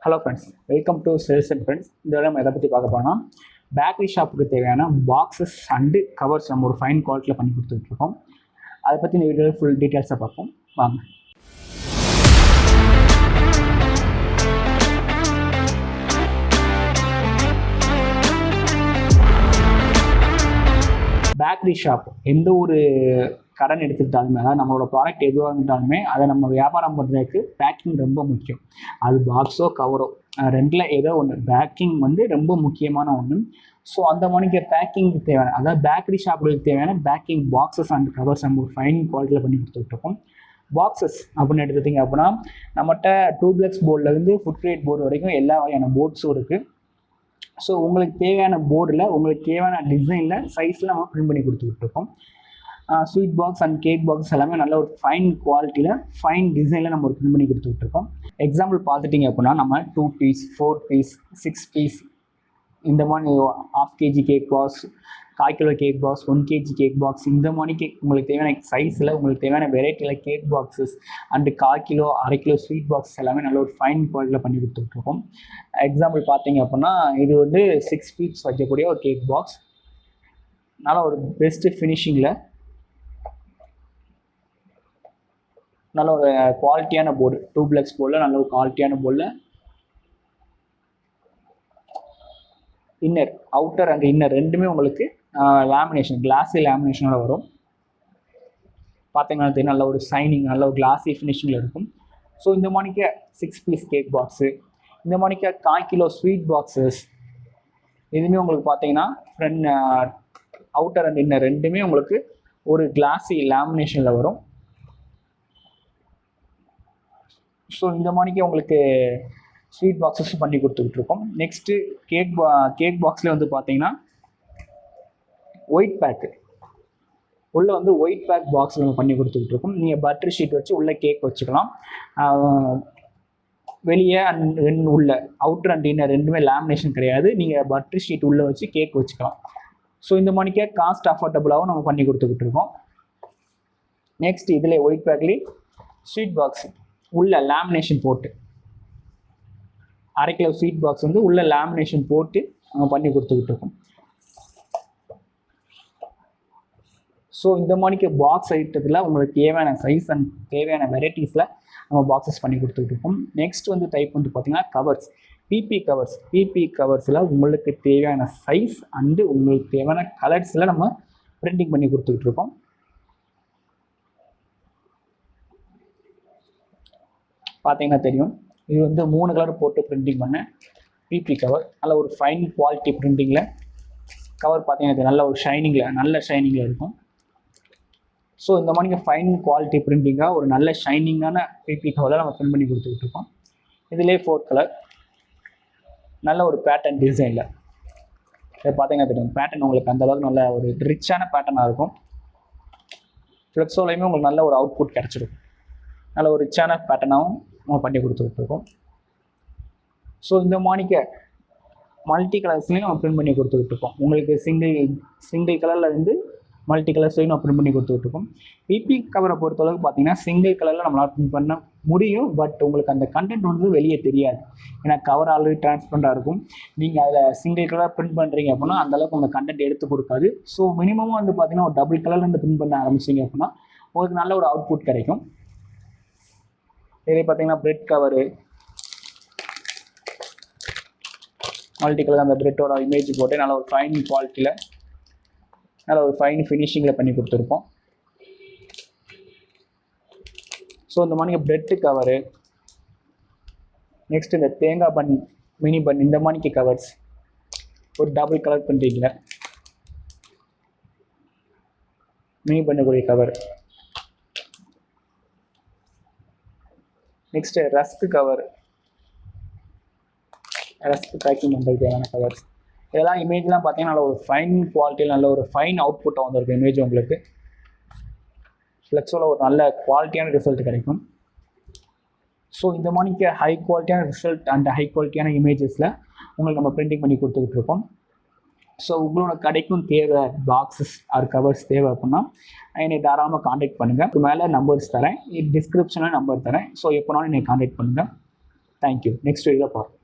Hello friends, welcome to sales and friends. இந்த வேலை நம்ம எதை பற்றி பார்க்க போனால் பேக்கரி ஷாப்புக்கு தேவையான பாக்ஸஸ் அண்டு கவர்ஸ் நம்ம ஒரு ஃபைன் குவாலிட்டியில் பண்ணி கொடுத்துட்ருக்கோம். அதை பற்றி இந்த வீடியோவில் ஃபுல் டீட்டெயில்ஸாக பார்ப்போம் வாங்க. பேக்கரி ஷாப் எந்த ஒரு கடன் எடுத்துக்கிட்டாலுமே, அதாவது நம்மளோட ப்ராடக்ட் எதுவாக இருந்தாலுமே அதை நம்ம வியாபாரம் பண்ணுறதுக்கு பேக்கிங் ரொம்ப முக்கியம். அது பாக்ஸோ கவரோ ரெண்டில் ஏதோ ஒன்று, பேக்கிங் வந்து ரொம்ப முக்கியமான ஒன்று. ஸோ அந்த மணிக்கு பேக்கிங்க்கு தேவையான, அதாவது பேக்கரி ஷாப்புகளுக்கு தேவையான பேக்கிங் பாக்ஸஸ் அண்ட் கவர்ஸ் நம்ம ஒரு ஃபைன் குவாலிட்டியில் பண்ணி கொடுத்துட்ருக்கோம். பாக்ஸஸ் அப்படின்னு எடுத்துட்டிங்க அப்படின்னா நம்மகிட்ட டூப்ளெக்ஸ் போர்ட்லேருந்து ஃபுட் கிரேட் போர்டு வரைக்கும் எல்லா வகையான போர்ட்ஸும் இருக்குது. ஸோ உங்களுக்கு தேவையான போர்டில் உங்களுக்கு தேவையான டிசைனில் சைஸில் நம்ம பிரிண்ட் பண்ணி கொடுத்துட்ருக்கோம். Sweet box and cake box எல்லாமே நல்ல ஒரு ஃபைன் குவாலிட்டியில் ஃபைன் டிசைனில் நம்ம ஒரு பிரிண்ட் பண்ணி கொடுத்துட்ருக்கோம். எக்ஸாம்பிள் பார்த்துட்டிங்க அப்படின்னா நம்ம 2 பீஸ் 4 பீஸ் 6 பீஸ் இந்த மாதிரி 1/2 kg cake box, 1/4 kilo cake box, 1 kg cake box, இந்த மாதிரிக்கு உங்களுக்கு தேவையான சைஸில் உங்களுக்கு தேவையான வெரைட்டியில் cake boxes and 1/4 kilo 1/2 kilo sweet box எல்லாமே நல்ல ஒரு ஃபைன் குவாலிட்டியில் பண்ணி கொடுத்துட்ருக்கோம். எக்ஸாம்பிள் பார்த்தீங்க அப்படின்னா இது வந்து 6 பீஸ் வைக்கக்கூடிய ஒரு கேக் பாக்ஸ், நல்ல ஒரு பெஸ்ட்டு ஃபினிஷிங்கில் நல்ல ஒரு குவாலிட்டியான போர்டு, டூப்ளெக்ஸ் போர்டில் நல்ல ஒரு குவாலிட்டியான போர்டில் இன்னர் அவுட்டர் அண்ட் இன்னர் ரெண்டுமே உங்களுக்கு லேமினேஷன் கிளாஸி லேமினேஷனோட வரும். பார்த்தீங்கன்னா தெரியும், நல்ல ஒரு ஷைனிங் நல்ல ஒரு கிளாஸி ஃபினிஷிங்கில் இருக்கும். ஸோ இந்த மாதிரிக்கு 6 பீஸ் கேக் பாக்ஸு, இந்த மாதிரிக்கு 1/4 கிலோ ஸ்வீட் பாக்ஸஸ், இதுவுமே உங்களுக்கு பார்த்தீங்கன்னா ஃப்ரண்ட் அவுட்டர் அண்ட் இன்னர் ரெண்டுமே உங்களுக்கு ஒரு கிளாஸி லேமினேஷனில் வரும். ஸோ இந்த மாதிரிக்கு உங்களுக்கு ஸ்வீட் பாக்ஸஸ் பண்ணி கொடுத்துக்கிட்டு இருக்கோம். நெக்ஸ்ட்டு கேக் பாக்ஸில் வந்து பார்த்தீங்கன்னா ஒயிட் பேக்கு உள்ளே வந்து ஒயிட் பேக் பாக்ஸ் நம்ம பண்ணி கொடுத்துக்கிட்டு இருக்கோம். நீங்கள் பட்டர் ஷீட் வச்சு உள்ளே கேக் வச்சுக்கலாம். வெளியே அண்ட் உள்ள அவுட்டர் அண்ட் இன்னர் ரெண்டுமே லேமினேஷன் கிடையாது, நீங்கள் பட்டர் ஷீட் உள்ளே வச்சு கேக் வச்சுக்கலாம். ஸோ இந்த மாதிரிக்கே காஸ்ட் அஃபோர்டபுளாகவும் நம்ம பண்ணி கொடுத்துக்கிட்டு இருக்கோம். நெக்ஸ்ட் இதில் ஒயிட் பேக்லேயே ஸ்வீட் பாக்ஸ் உள்ள லேமினேஷன் போட்டு 1/2 கிலோ ஸ்வீட் பாக்ஸ் வந்து உள்ள லேமினேஷன் போட்டு நம்ம பண்ணி கொடுத்துக்கிட்டு இருக்கோம். ஸோ இந்த மாதிரிக்கு பாக்ஸ் ஐட்டத்தில் உங்களுக்கு தேவையான சைஸ் அண்ட் தேவையான வெரைட்டிஸில் நம்ம பாக்ஸஸ் பண்ணி கொடுத்துக்கிட்டு இருக்கோம். நெக்ஸ்ட் வந்து டைப் வந்து பார்த்திங்கன்னா கவர்ஸ், பிபி கவர்ஸில் உங்களுக்கு தேவையான சைஸ் அண்டு உங்களுக்கு தேவையான கலர்ஸில் நம்ம பிரிண்டிங் பண்ணி கொடுத்துக்கிட்டு இருக்கோம். பார்த்தீங்கன்னா தெரியும், இது வந்து 3 கலர் போட்டு பிரிண்டிங் பண்ண பிபி கவர், நல்ல ஒரு ஃபைன் குவாலிட்டி பிரிண்டிங்கில் கவர் பார்த்தீங்கன்னா நல்ல ஒரு ஷைனிங்கில் இருக்கும். ஸோ இந்த மாதிரி ஃபைன் குவாலிட்டி பிரிண்டிங்காக ஒரு நல்ல ஷைனிங்கான பிபி கவரில் நம்ம பிரிண்ட் பண்ணி கொடுத்துக்கிட்டு இருக்கோம். இதிலே 4 கலர் நல்ல ஒரு பேட்டர்ன் டிசைனில், இதை பார்த்தீங்கன்னா தெரியும் பேட்டர்ன் உங்களுக்கு அந்தளவுக்கு நல்ல ஒரு ரிச்சான பேட்டர்னாக இருக்கும். ஃப்ளெக்ஸோலையுமே உங்களுக்கு நல்ல ஒரு அவுட்புட் கிடச்சிடும், நல்ல ஒரு ரிச்சான பேட்டர்னாகவும் நம்ம பண்ணி கொடுத்துட்ருக்கோம். ஸோ இந்த மாணிக்க மல்டி கலர்ஸ்லையும் நம்ம பிரிண்ட் பண்ணி கொடுத்துட்ருக்கோம். உங்களுக்கு சிங்கிள் கலரில் வந்து மல்டி கலர்ஸ்லையும் நம்ம பிரிண்ட் பண்ணி கொடுத்துட்ருக்கோம். பிபி கவரை பொறுத்தளவுக்கு பார்த்தீங்கன்னா சிங்கிள் கலரில் நம்மளால் பிரிண்ட் பண்ண முடியும், பட் உங்களுக்கு அந்த கண்டென்ட் வந்து வெளியே தெரியாது. ஏன்னா கவர் ஆல்ரெடி டிரான்ஸ்பரண்டாக இருக்கும். நீங்கள் அதில் சிங்கிள் கலர் பிரிண்ட் பண்ணுறீங்க அப்படின்னா அந்தளவுக்கு உங்கள் கண்டென்ட் எடுத்து கொடுக்காது. ஸோ மினிமமாக வந்து பார்த்தீங்கன்னா ஒரு டபுள் கலர்லேருந்து பிரிண்ட் பண்ண ஆரம்பிச்சிங்க அப்படின்னா உங்களுக்கு நல்ல ஒரு அவுட்புட் கிடைக்கும். இதே பார்த்தீங்கன்னா பிரெட் கவரு, மல்டி கலர் அந்த பிரெட்டோட இமேஜ் போட்டு நல்ல ஒரு ஃபைன் குவாலிட்டியில் நல்ல ஒரு ஃபைன் ஃபினிஷிங்கில் பண்ணி கொடுத்துருப்போம். ஸோ இந்த மாதிரி பிரெட்டு கவரு, நெக்ஸ்ட் இந்த தேங்காய் பன், மினி பன், இந்த மாதிரிக்கு கவர்ஸ் ஒரு டபுள் கலர் பண்ணுறீங்கள மினி பண்ணக்கூடிய கவர். நெக்ஸ்ட்டு ரஸ்க்கு கவர், ரஸ்க்கு பேக்கிங் பண்ணுறதுக்கு தேவையான கவர்ஸ். இதெல்லாம் இமேஜ்லாம் பார்த்தீங்கன்னா நல்ல ஒரு ஃபைன் குவாலிட்டியில் நல்ல ஒரு ஃபைன் அவுட்புட்டாக வந்திருக்கும் இமேஜ். உங்களுக்கு ஃப்ளெக்ஸோவில் ஒரு நல்ல குவாலிட்டியான ரிசல்ட் கிடைக்கும். ஸோ இந்த மாதிரிக்கு ஹை குவாலிட்டியான ரிசல்ட் அண்ட் ஹை குவாலிட்டியான இமேஜஸில் உங்களுக்கு நம்ம பிரிண்டிங் பண்ணி கொடுத்துக்கிட்டு இருக்கோம். ஸோ உங்களோட கடைக்கும் தேவை பாக்ஸஸ் ஆர் கவர்ஸ் தேவை அப்படின்னா என்னை தாராளமாக காண்டாக்ட் பண்ணுங்கள். மேலே நம்பர்ஸ் தரேன், டிஸ்கிரிப்ஷனில் நம்பர் தரேன். ஸோ எப்போனாலும் என்னை காண்டாக்ட் பண்ணுங்கள். தேங்க்யூ. நெக்ஸ்ட் வீடியோவில் பார்ப்போம்.